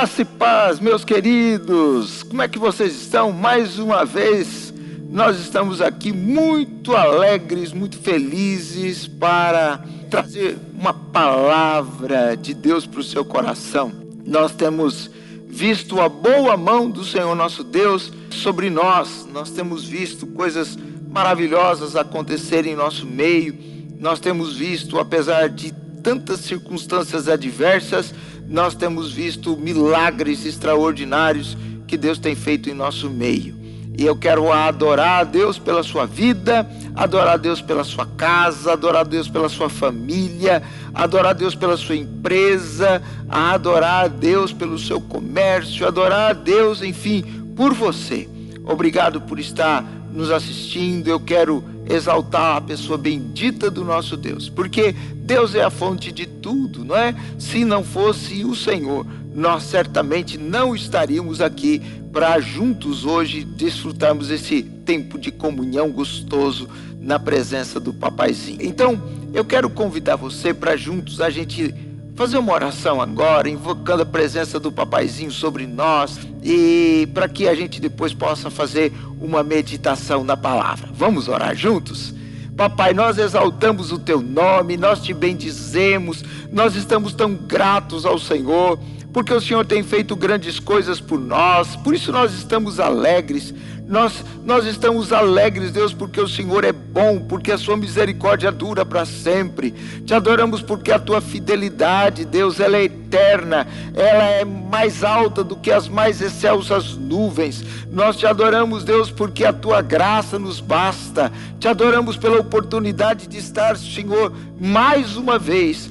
Graça e paz, meus queridos, como é que vocês estão? Mais uma vez, nós estamos aqui muito alegres, muito felizes para trazer uma palavra de Deus para o seu coração. Nós temos visto a boa mão do Senhor nosso Deus sobre nós, nós temos visto coisas maravilhosas acontecerem em nosso meio, nós temos visto, apesar de tantas circunstâncias adversas, nós temos visto milagres extraordinários que Deus tem feito em nosso meio. E eu quero adorar a Deus pela sua vida, adorar a Deus pela sua casa, adorar a Deus pela sua família, adorar a Deus pela sua empresa, adorar a Deus pelo seu comércio, adorar a Deus, enfim, por você. Obrigado por estar nos assistindo. Eu quero exaltar a pessoa bendita do nosso Deus, porque Deus é a fonte de tudo, não é? Se não fosse o Senhor, nós certamente não estaríamos aqui para juntos hoje desfrutarmos esse tempo de comunhão gostoso na presença do Papaizinho. Então, eu quero convidar você para juntos a gente fazer uma oração agora, invocando a presença do Papaizinho sobre nós e para que a gente depois possa fazer uma meditação na palavra. Vamos orar juntos? Papai, nós exaltamos o teu nome, nós te bendizemos, nós estamos tão gratos ao Senhor, porque o Senhor tem feito grandes coisas por nós, por isso nós estamos alegres. Nós estamos alegres, Deus, porque o Senhor é bom, porque a sua misericórdia dura para sempre. Te adoramos porque a tua fidelidade, Deus, ela é eterna, ela é mais alta do que as mais excelsas nuvens. Nós te adoramos, Deus, porque a tua graça nos basta. Te adoramos pela oportunidade de estar, Senhor, mais uma vez,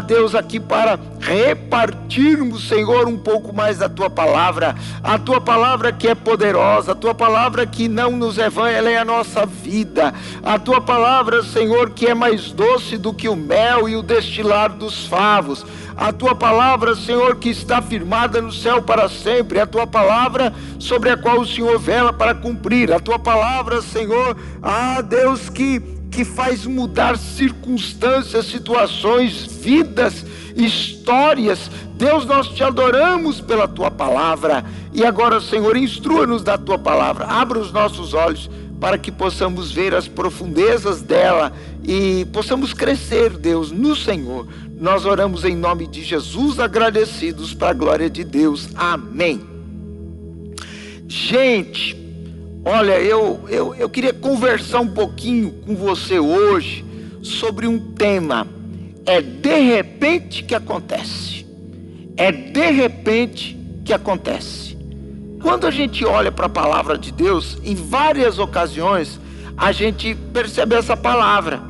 Deus, aqui para repartirmos, Senhor, um pouco mais da tua palavra, a tua palavra que é poderosa, a tua palavra que não nos é vã, ela é a nossa vida, a tua palavra, Senhor, que é mais doce do que o mel e o destilar dos favos, a tua palavra, Senhor, que está firmada no céu para sempre, a tua palavra sobre a qual o Senhor vela para cumprir, a tua palavra, Senhor, Deus, que faz mudar circunstâncias, situações, vidas, histórias. Deus, nós te adoramos pela tua palavra. E agora, Senhor, instrua-nos da tua palavra. Abra os nossos olhos para que possamos ver as profundezas dela e possamos crescer, Deus, no Senhor. Nós oramos em nome de Jesus, agradecidos para a glória de Deus. Amém. Gente, olha, eu queria conversar um pouquinho com você hoje sobre um tema. É de repente que acontece. É de repente que acontece. Quando a gente olha para a palavra de Deus, em várias ocasiões, a gente percebe essa palavra.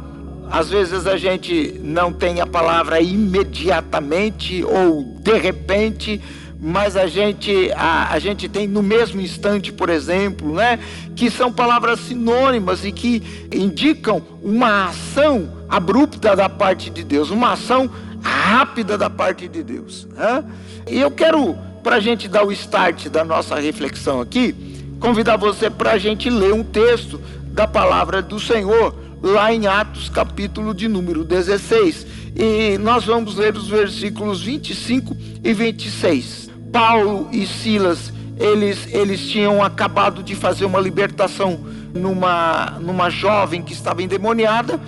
Às vezes a gente não tem a palavra imediatamente ou de repente, mas a gente tem no mesmo instante, por exemplo, né, que são palavras sinônimas e que indicam uma ação abrupta da parte de Deus, uma ação rápida da parte de Deus, né? E eu quero, para a gente dar o start da nossa reflexão aqui, convidar você para a gente ler um texto da palavra do Senhor, lá em Atos, capítulo de número 16, e nós vamos ler os versículos 25 e 26. Paulo e Silas, eles tinham acabado de fazer uma libertação numa jovem que estava endemoniada,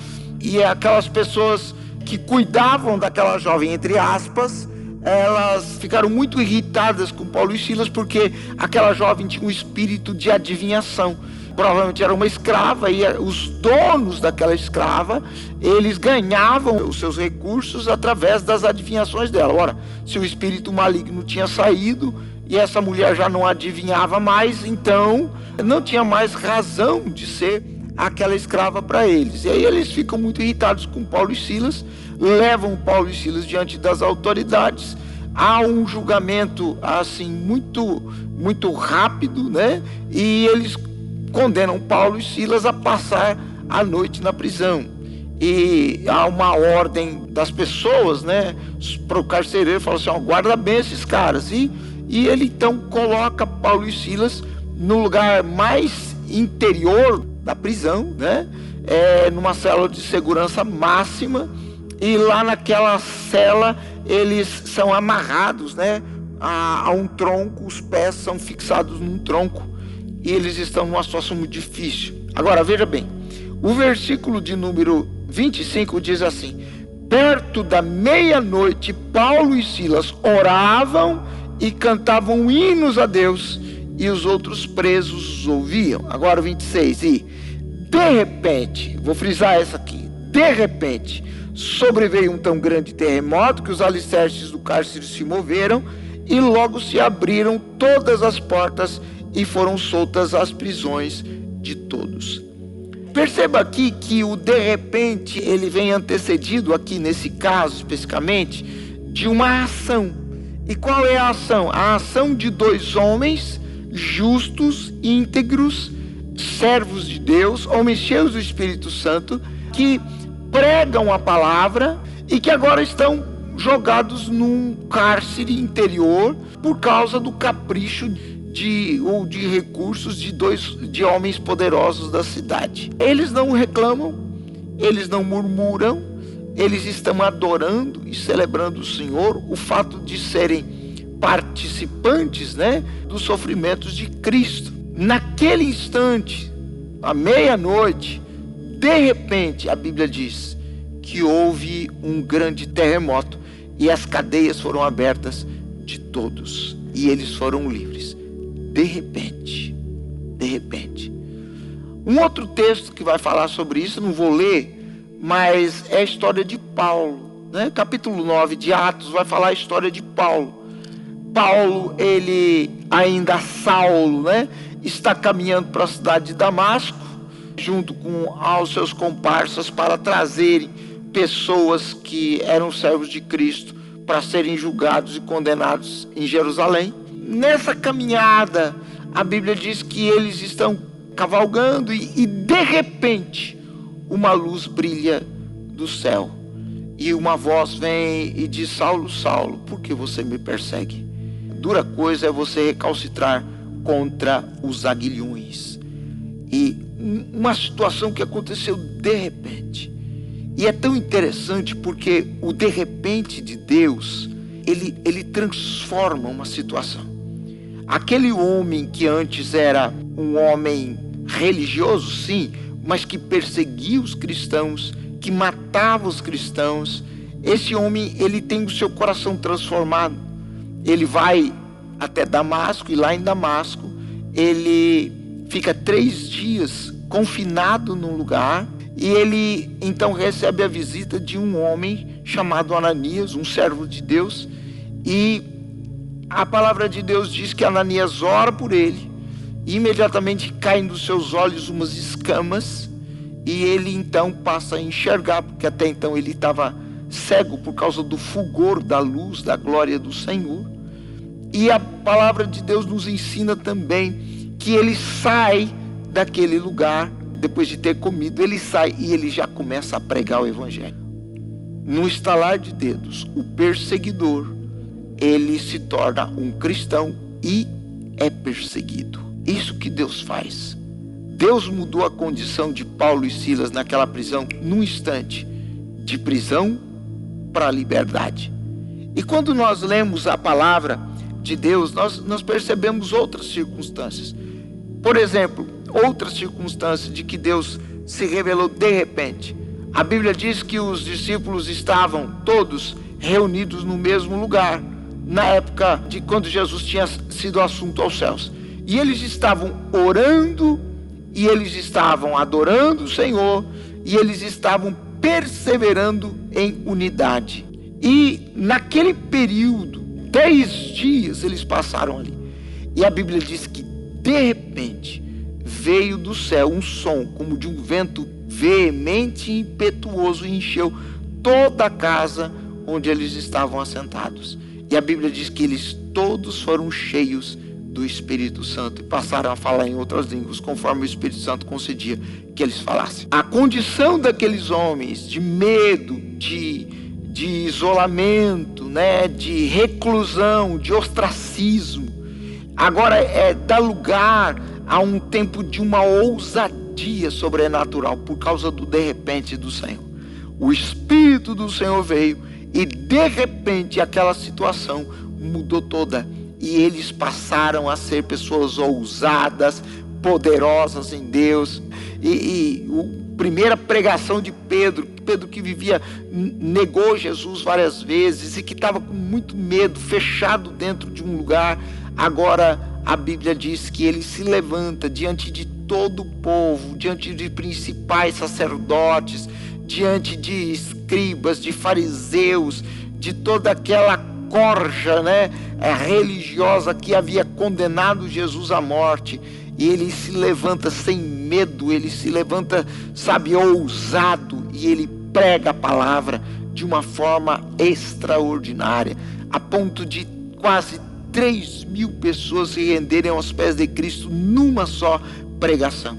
e aquelas pessoas que cuidavam daquela jovem, entre aspas, elas ficaram muito irritadas com Paulo e Silas, porque aquela jovem tinha um espírito de adivinhação. Provavelmente era uma escrava, e os donos daquela escrava, eles ganhavam os seus recursos através das adivinhações dela. Ora, se o espírito maligno tinha saído e essa mulher já não adivinhava mais, então não tinha mais razão de ser aquela escrava para eles. E aí eles ficam muito irritados com Paulo e Silas, levam Paulo e Silas diante das autoridades. Há um julgamento assim muito rápido, né? E eles condenam Paulo e Silas a passar a noite na prisão. E há uma ordem das pessoas, né, para o carcereiro, fala assim: guarda bem esses caras. E ele então coloca Paulo e Silas no lugar mais interior da prisão, né? Numa cela de segurança máxima, e lá naquela cela eles são amarrados, né? a um tronco, os pés são fixados num tronco e eles estão numa situação muito difícil. Agora veja bem, o versículo de número 25 diz assim: perto da meia-noite, Paulo e Silas oravam e cantavam hinos a Deus, e os outros presos os ouviam. Agora o 26, e de repente, vou frisar essa aqui, de repente, sobreveio um tão grande terremoto que os alicerces do cárcere se moveram, e logo se abriram todas as portas e foram soltas as prisões de todos. Perceba aqui que o de repente, ele vem antecedido aqui nesse caso especificamente de uma ação. E qual é a ação? A ação de dois homens justos, íntegros, servos de Deus, homens cheios do Espírito Santo, que pregam a palavra e que agora estão jogados num cárcere interior por causa do capricho de recursos de homens poderosos da cidade. Eles não reclamam, eles não murmuram, eles estão adorando e celebrando o Senhor, o fato de serem participantes, dos sofrimentos de Cristo. Naquele instante, à meia-noite, de repente, a Bíblia diz que houve um grande terremoto e as cadeias foram abertas de todos e eles foram livres. De repente. Um outro texto que vai falar sobre isso, não vou ler, mas é a história de Paulo, Capítulo 9 de Atos vai falar a história de Paulo. Paulo, ele ainda Saulo, está caminhando para a cidade de Damasco, junto com os seus comparsas, para trazerem pessoas que eram servos de Cristo para serem julgados e condenados em Jerusalém. Nessa caminhada, a Bíblia diz que eles estão cavalgando e de repente, uma luz brilha do céu. E uma voz vem e diz: Saulo, Saulo, por que você me persegue? Dura coisa é você recalcitrar contra os aguilhões. E uma situação que aconteceu de repente. E é tão interessante porque o de repente de Deus, ele transforma uma situação. Aquele homem que antes era um homem religioso, sim, mas que perseguia os cristãos, que matava os cristãos, esse homem, ele tem o seu coração transformado. Ele vai até Damasco, e lá em Damasco, ele fica 3 dias confinado num lugar, e ele então recebe a visita de um homem chamado Ananias, um servo de Deus, e a palavra de Deus diz que Ananias ora por ele, e imediatamente caem dos seus olhos umas escamas, e ele então passa a enxergar, porque até então ele estava cego por causa do fulgor da luz, da glória do Senhor. E a palavra de Deus nos ensina também que ele sai daquele lugar, depois de ter comido, ele sai e ele já começa a pregar o evangelho. No estalar de dedos, o perseguidor, ele se torna um cristão e é perseguido. Isso que Deus faz. Deus mudou a condição de Paulo e Silas naquela prisão num instante, de prisão para a liberdade. E quando nós lemos a palavra de Deus, nós percebemos outras circunstâncias. Por exemplo, outras circunstâncias de que Deus se revelou de repente. A Bíblia diz que os discípulos estavam todos reunidos no mesmo lugar, na época de quando Jesus tinha sido assunto aos céus. E eles estavam orando, e eles estavam adorando o Senhor, e eles estavam perseverando em unidade. E naquele período, 10 dias eles passaram ali. E a Bíblia diz que de repente veio do céu um som como de um vento veemente e impetuoso e encheu toda a casa onde eles estavam assentados. E a Bíblia diz que eles todos foram cheios do Espírito Santo e passaram a falar em outras línguas, conforme o Espírito Santo concedia que eles falassem. A condição daqueles homens de medo, de isolamento, de reclusão, de ostracismo, agora dá lugar a um tempo de uma ousadia sobrenatural por causa do de repente do Senhor. O Espírito do Senhor veio e de repente aquela situação mudou toda. e eles passaram a ser pessoas ousadas, poderosas em Deus. E a primeira pregação de Pedro que vivia, negou Jesus várias vezes e que estava com muito medo, fechado dentro de um lugar. Agora a Bíblia diz que ele se levanta diante de todo o povo, diante de principais sacerdotes, diante de escribas, de fariseus, de toda aquela corja, religiosa que havia condenado Jesus à morte. E ele se levanta sem medo, ele se levanta, ousado, e ele prega a palavra de uma forma extraordinária, a ponto de quase 3.000 pessoas se renderem aos pés de Cristo numa só pregação.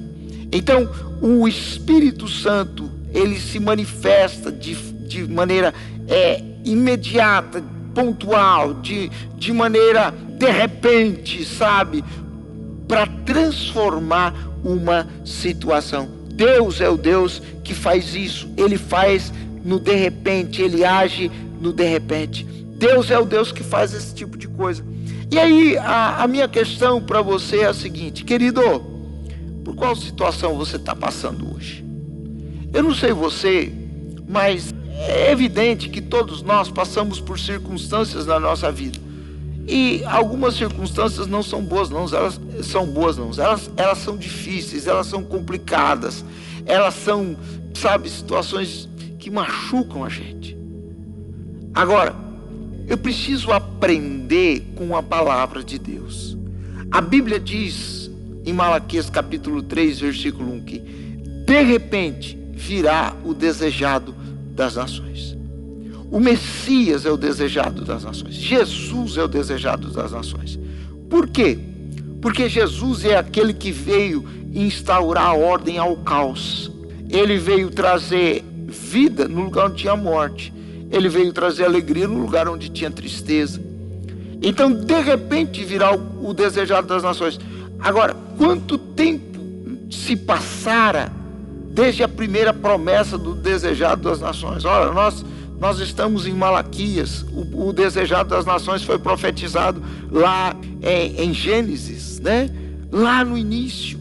Então, o Espírito Santo, ele se manifesta de maneira imediata, pontual, de maneira de repente, para transformar uma situação. Deus é o Deus que faz isso. Ele faz no de repente, ele age no de repente. Deus é o Deus que faz esse tipo de coisa. E aí, a minha questão para você é a seguinte: querido, por qual situação você está passando hoje? Eu não sei você, mas é evidente que todos nós passamos por circunstâncias na nossa vida. E algumas circunstâncias não são boas, não. Elas são boas, não. Elas são difíceis, elas são complicadas. Elas são, situações que machucam a gente. Agora, eu preciso aprender com a palavra de Deus. A Bíblia diz em Malaquias capítulo 3, versículo 1, que de repente virá o desejado das nações. O Messias é o desejado das nações. Jesus é o desejado das nações. Por quê? Porque Jesus é aquele que veio instaurar a ordem ao caos. Ele veio trazer vida no lugar onde tinha morte. Ele veio trazer alegria no lugar onde tinha tristeza. Então, de repente, virá o desejado das nações. Agora, quanto tempo se passara desde a primeira promessa do desejado das nações? Olha, nós estamos em Malaquias. O desejado das nações foi profetizado lá em Gênesis, lá no início.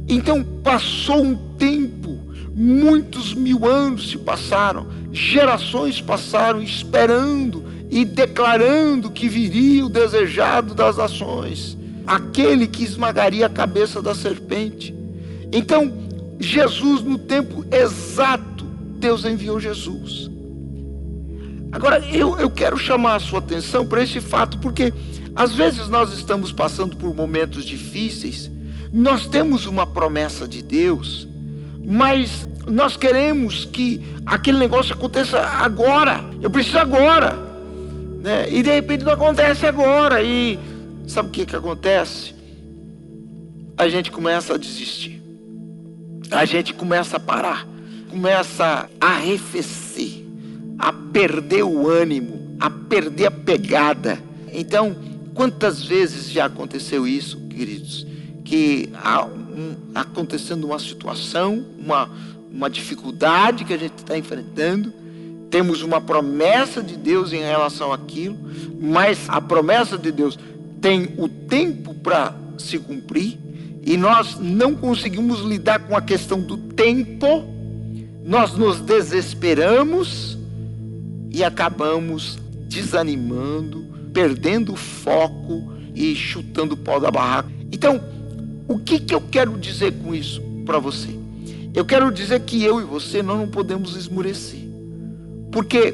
Então passou um tempo, muitos 1000 anos se passaram, gerações passaram esperando e declarando que viria o desejado das nações, aquele que esmagaria a cabeça da serpente. Então Jesus, no tempo exato, Deus enviou Jesus. Agora, eu quero chamar a sua atenção para esse fato, porque às vezes nós estamos passando por momentos difíceis, nós temos uma promessa de Deus, mas nós queremos que aquele negócio aconteça agora. Eu preciso agora, e de repente não acontece agora. E sabe o que acontece? A gente começa a desistir, a gente começa a parar, começa a arrefecer, a perder o ânimo, a perder a pegada. Então, quantas vezes já aconteceu isso, queridos? Que acontecendo uma situação, uma dificuldade que a gente está enfrentando, temos uma promessa de Deus em relação àquilo, mas a promessa de Deus tem o tempo para se cumprir, e nós não conseguimos lidar com a questão do tempo, nós nos desesperamos e acabamos desanimando, perdendo o foco e chutando o pau da barraca. Então, o que eu quero dizer com isso para você? Eu quero dizer que eu e você, nós não podemos esmurecer. Porque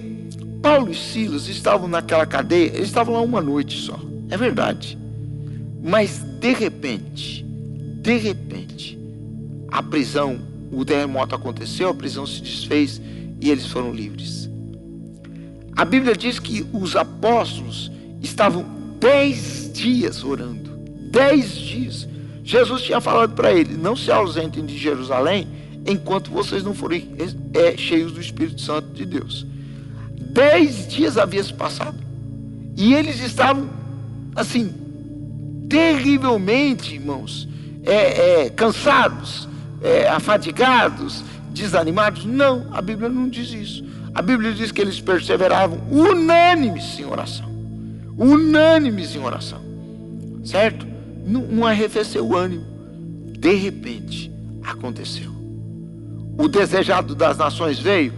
Paulo e Silas estavam naquela cadeia, eles estavam lá uma noite só, é verdade. Mas de repente, a prisão, o terremoto aconteceu, a prisão se desfez e eles foram livres. A Bíblia diz que os apóstolos estavam 10 dias orando. 10 dias. Jesus tinha falado para eles: não se ausentem de Jerusalém enquanto vocês não forem cheios do Espírito Santo de Deus. 10 dias havia se passado. E eles estavam, assim, terrivelmente, irmãos, cansados, afadigados, desanimados. Não, a Bíblia não diz isso. A Bíblia diz que eles perseveravam unânimes em oração. Unânimes em oração. certo? Não arrefeceu o ânimo. De repente, aconteceu. O desejado das nações veio.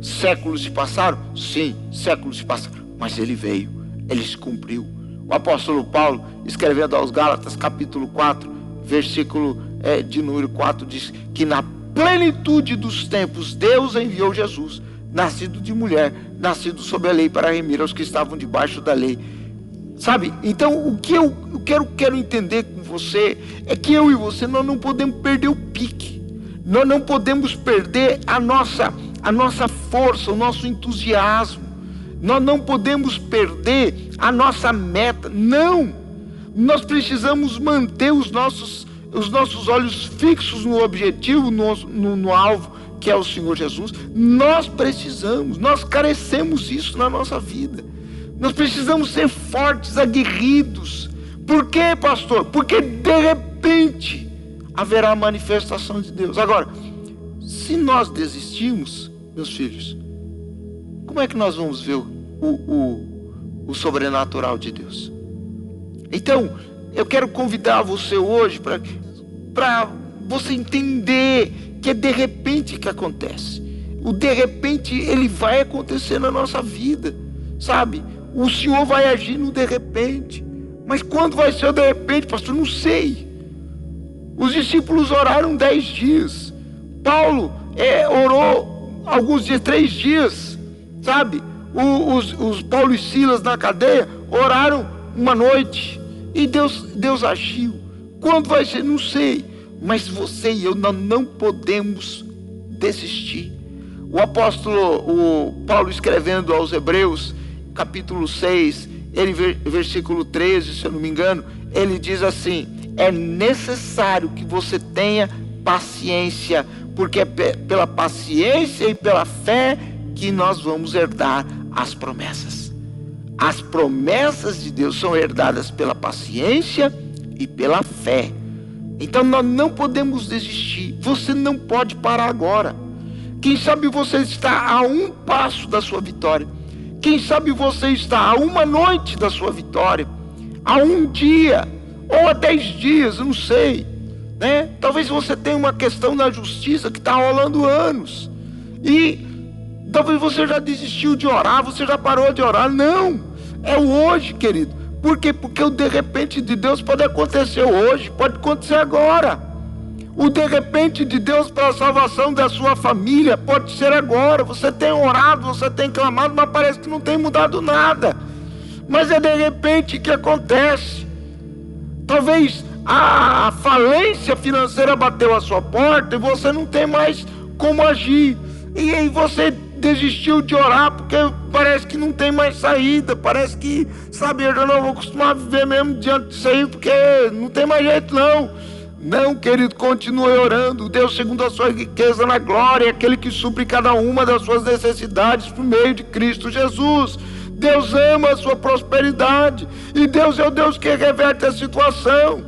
Séculos se passaram? Sim, séculos se passaram. Mas ele veio, ele se cumpriu. O apóstolo Paulo, escrevendo aos Gálatas, capítulo 4, versículo de número 4, diz que na plenitude dos tempos, Deus enviou Jesus, nascido de mulher, nascido sob a lei, para remir aos que estavam debaixo da lei. Sabe? Então, o que eu quero entender com você é que eu e você, nós não podemos perder o pique. Nós não podemos perder a nossa força, o nosso entusiasmo. Nós não podemos perder a nossa meta. Não! Nós precisamos manter os nossos olhos fixos no objetivo, no alvo, que é o Senhor Jesus. Nós carecemos disso na nossa vida. Nós precisamos ser fortes, aguerridos. Por quê, pastor? Porque de repente haverá a manifestação de Deus. Agora, se nós desistirmos, meus filhos, como é que nós vamos ver o sobrenatural de Deus? Então, eu quero convidar você hoje para você entender que é de repente que acontece. O de repente, ele vai acontecer na nossa vida, sabe? O Senhor vai agir no de repente. Mas quando vai ser o de repente, pastor? Não sei. Os discípulos oraram 10 dias. Paulo orou alguns dias, 3 dias, sabe? Os Paulo e Silas na cadeia oraram uma noite. E Deus agiu. Quando vai ser? Não sei. Mas você e eu não podemos desistir. O apóstolo Paulo, escrevendo aos Hebreus, capítulo 6, versículo 13, se eu não me engano, ele diz assim: é necessário que você tenha paciência, porque é pela paciência e pela fé que nós vamos herdar as promessas. As promessas de Deus são herdadas pela paciência e pela fé. Então nós não podemos desistir. Você não pode parar agora. Quem sabe você está a um passo da sua vitória. Quem sabe você está a uma noite da sua vitória, a um dia, ou a 10 dias, eu não sei, né? Talvez você tenha uma questão na justiça que está rolando anos, e talvez você já desistiu de orar, você já parou de orar. Não, é o hoje, querido. Por quê? Porque o de repente de Deus pode acontecer hoje, pode acontecer agora. O de repente de Deus para a salvação da sua família pode ser agora. Você tem orado, você tem clamado, mas parece que não tem mudado nada. Mas é de repente que acontece. Talvez a falência financeira bateu a sua porta e você não tem mais como agir. E aí você desistiu de orar porque parece que não tem mais saída. Parece que, sabe, eu já não vou acostumar a viver mesmo diante disso aí, porque não tem mais jeito não. Não, querido, continue orando. Deus, segundo a sua riqueza na glória, é aquele que supre cada uma das suas necessidades por meio de Cristo Jesus. Deus ama a sua prosperidade, e Deus é o Deus que reverte a situação.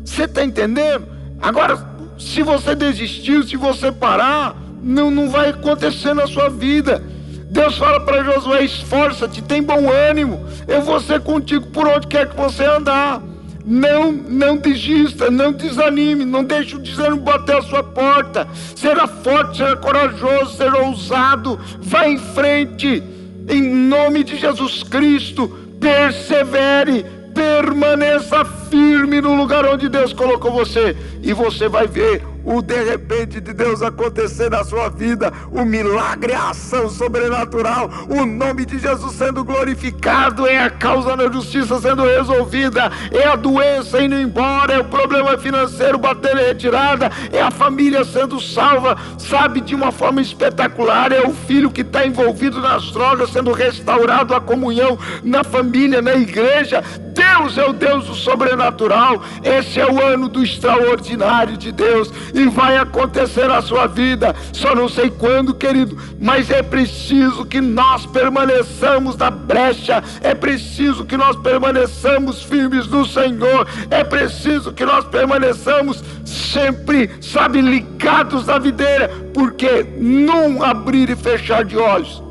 Você está entendendo? Agora, se você desistiu, se você parar, não vai acontecer na sua vida. Deus fala para Josué: esforça-te, tem bom ânimo, eu vou ser contigo por onde quer que você andar. Não desista, não desanime, não deixe o desânimo bater a sua porta. Seja forte, seja corajoso, seja ousado, vá em frente, em nome de Jesus Cristo. Persevere, permaneça firme no lugar onde Deus colocou você, e você vai ver o de repente de Deus acontecer na sua vida, o milagre, a ação sobrenatural, o nome de Jesus sendo glorificado, é a causa da justiça sendo resolvida, é a doença indo embora, é o problema financeiro batendo em retirada, é a família sendo salva, sabe, de uma forma espetacular, é o filho que está envolvido nas drogas sendo restaurado, a comunhão na família, na igreja. Deus é o Deus do sobrenatural. Esse é o ano do extraordinário de Deus, e vai acontecer na sua vida. Só não sei quando, querido, mas é preciso que nós permaneçamos na brecha, é preciso que nós permaneçamos firmes no Senhor, é preciso que nós permaneçamos sempre, sabe, ligados na videira, porque num abrir e fechar de olhos,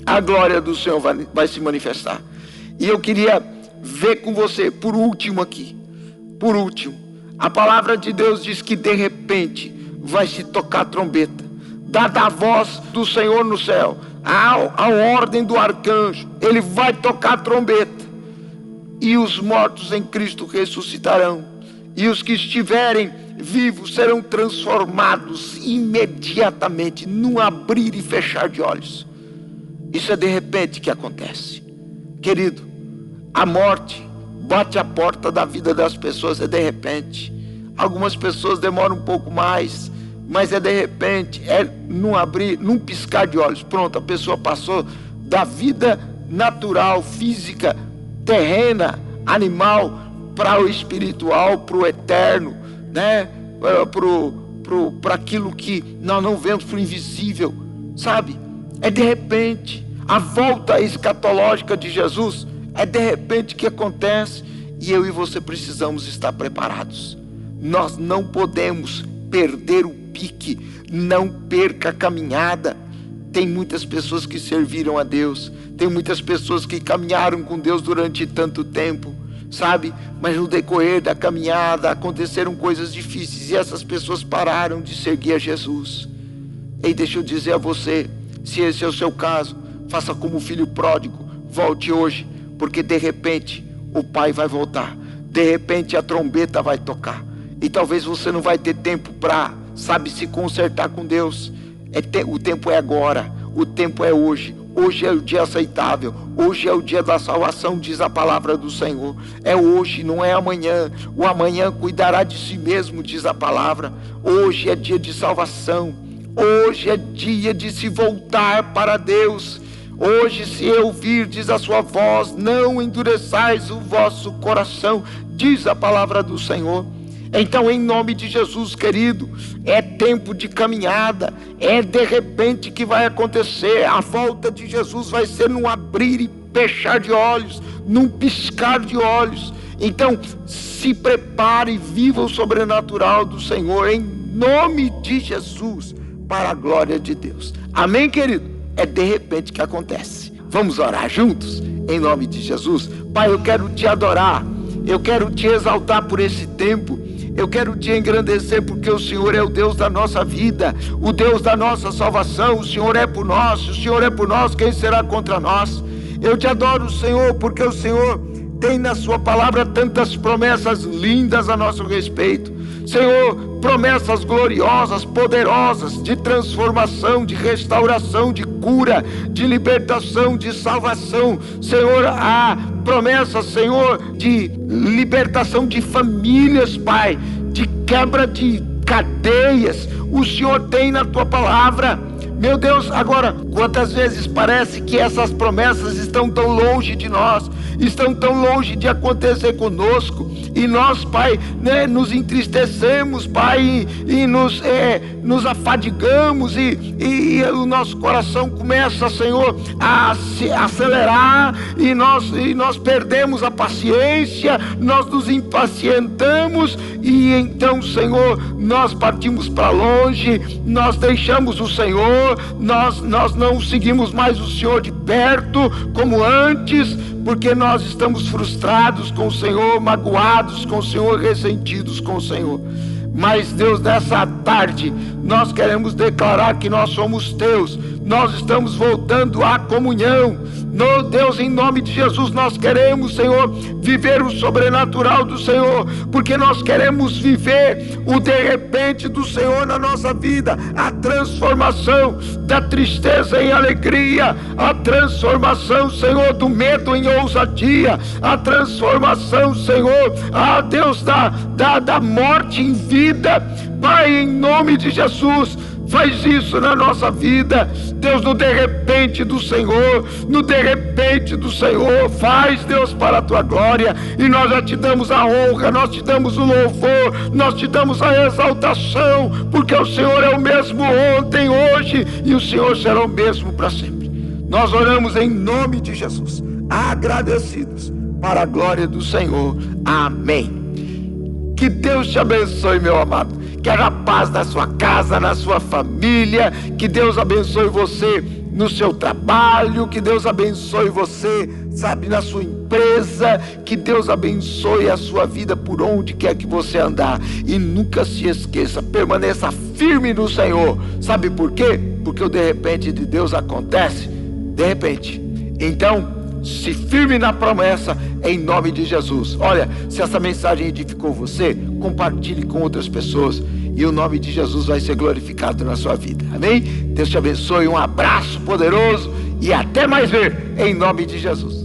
a glória do Senhor vai se manifestar. E eu queria ver com você, por último aqui, por último, a palavra de Deus diz que de repente vai se tocar a trombeta, dada a voz do Senhor no céu, a ordem do arcanjo, ele vai tocar a trombeta, e os mortos em Cristo ressuscitarão, e os que estiverem vivos serão transformados imediatamente, num abrir e fechar de olhos. Isso é de repente que acontece, querido. A morte bate a porta da vida das pessoas, é de repente. Algumas pessoas demoram um pouco mais, mas é de repente, é num abrir, num piscar de olhos. Pronto, a pessoa passou da vida natural, física, terrena, animal, para o espiritual, para o eterno, né? Para aquilo que nós não vemos, para o invisível, sabe? É de repente. A volta escatológica de Jesus é de repente que acontece, e eu e você precisamos estar preparados. Nós não podemos perder o pique, não perca a caminhada. Tem muitas pessoas que serviram a Deus, tem muitas pessoas que caminharam com Deus durante tanto tempo, sabe? Mas no decorrer da caminhada aconteceram coisas difíceis, e essas pessoas pararam de seguir a Jesus. E deixa eu dizer a você, se esse é o seu caso, faça como o filho pródigo, volte hoje, porque de repente o pai vai voltar, de repente a trombeta vai tocar, e talvez você não vai ter tempo para, sabe, se consertar com Deus. O tempo é agora, o tempo é hoje. Hoje é o dia aceitável, hoje é o dia da salvação, diz a palavra do Senhor. É hoje, não é amanhã. O amanhã cuidará de si mesmo, diz a palavra. Hoje é dia de salvação, hoje é dia de se voltar para Deus. Hoje, se ouvirdes a sua voz, não endureçais o vosso coração, diz a palavra do Senhor. Então, em nome de Jesus, querido, é tempo de caminhada, é de repente que vai acontecer. A volta de Jesus vai ser num abrir e fechar de olhos, num piscar de olhos. Então, se prepare e viva o sobrenatural do Senhor, em nome de Jesus, para a glória de Deus. Amém, querido? É de repente que acontece. Vamos orar juntos, em nome de Jesus. Pai, eu quero te adorar, eu quero te exaltar por esse tempo. Eu quero te engrandecer porque o Senhor é o Deus da nossa vida, o Deus da nossa salvação. O Senhor é por nós, se o Senhor é por nós, quem será contra nós? Eu te adoro, Senhor, porque o Senhor tem na sua palavra tantas promessas lindas a nosso respeito. Senhor, promessas gloriosas, poderosas, de transformação, de restauração, de cura, de libertação, de salvação. Senhor, há promessas, Senhor, de libertação de famílias, Pai, de quebra de cadeias. O Senhor tem na tua palavra. Meu Deus, agora, quantas vezes parece que essas promessas estão tão longe de nós, estão tão longe de acontecer conosco, e nós, Pai, né, nos entristecemos, Pai, e nos afadigamos, e o nosso coração começa, Senhor, a se acelerar, e nós perdemos a paciência, nós nos impacientamos, e então, Senhor, nós partimos para longe, nós deixamos o Senhor, nós não seguimos mais o Senhor de perto como antes, porque nós estamos frustrados com o Senhor, magoados com o Senhor, ressentidos com o Senhor. Mas Deus, nessa tarde, nós queremos declarar que nós somos teus, nós estamos voltando à comunhão. No Deus, em nome de Jesus, nós queremos, Senhor, viver o sobrenatural do Senhor, porque nós queremos viver o de repente do Senhor na nossa vida, a transformação da tristeza em alegria, a transformação, Senhor, do medo em ousadia, a transformação, Senhor, Deus, da morte em vida. Pai, em nome de Jesus, faz isso na nossa vida, Deus, no de repente do Senhor, no de repente do Senhor, faz, Deus, para a tua glória, e nós já te damos a honra, nós te damos o louvor, nós te damos a exaltação, porque o Senhor é o mesmo ontem, hoje, e o Senhor será o mesmo para sempre. Nós oramos em nome de Jesus, agradecidos, para a glória do Senhor. Amém. Que Deus te abençoe, meu amado. Que haja paz na sua casa, na sua família. Que Deus abençoe você no seu trabalho, que Deus abençoe você, sabe, na sua empresa, que Deus abençoe a sua vida por onde quer que você andar. E nunca se esqueça, permaneça firme no Senhor. Sabe por quê? Porque o de repente de Deus acontece de repente. Então, se firme na promessa, em nome de Jesus. Olha, se essa mensagem edificou você, compartilhe com outras pessoas, e o nome de Jesus vai ser glorificado na sua vida. Amém? Deus te abençoe, um abraço poderoso e até mais ver, em nome de Jesus.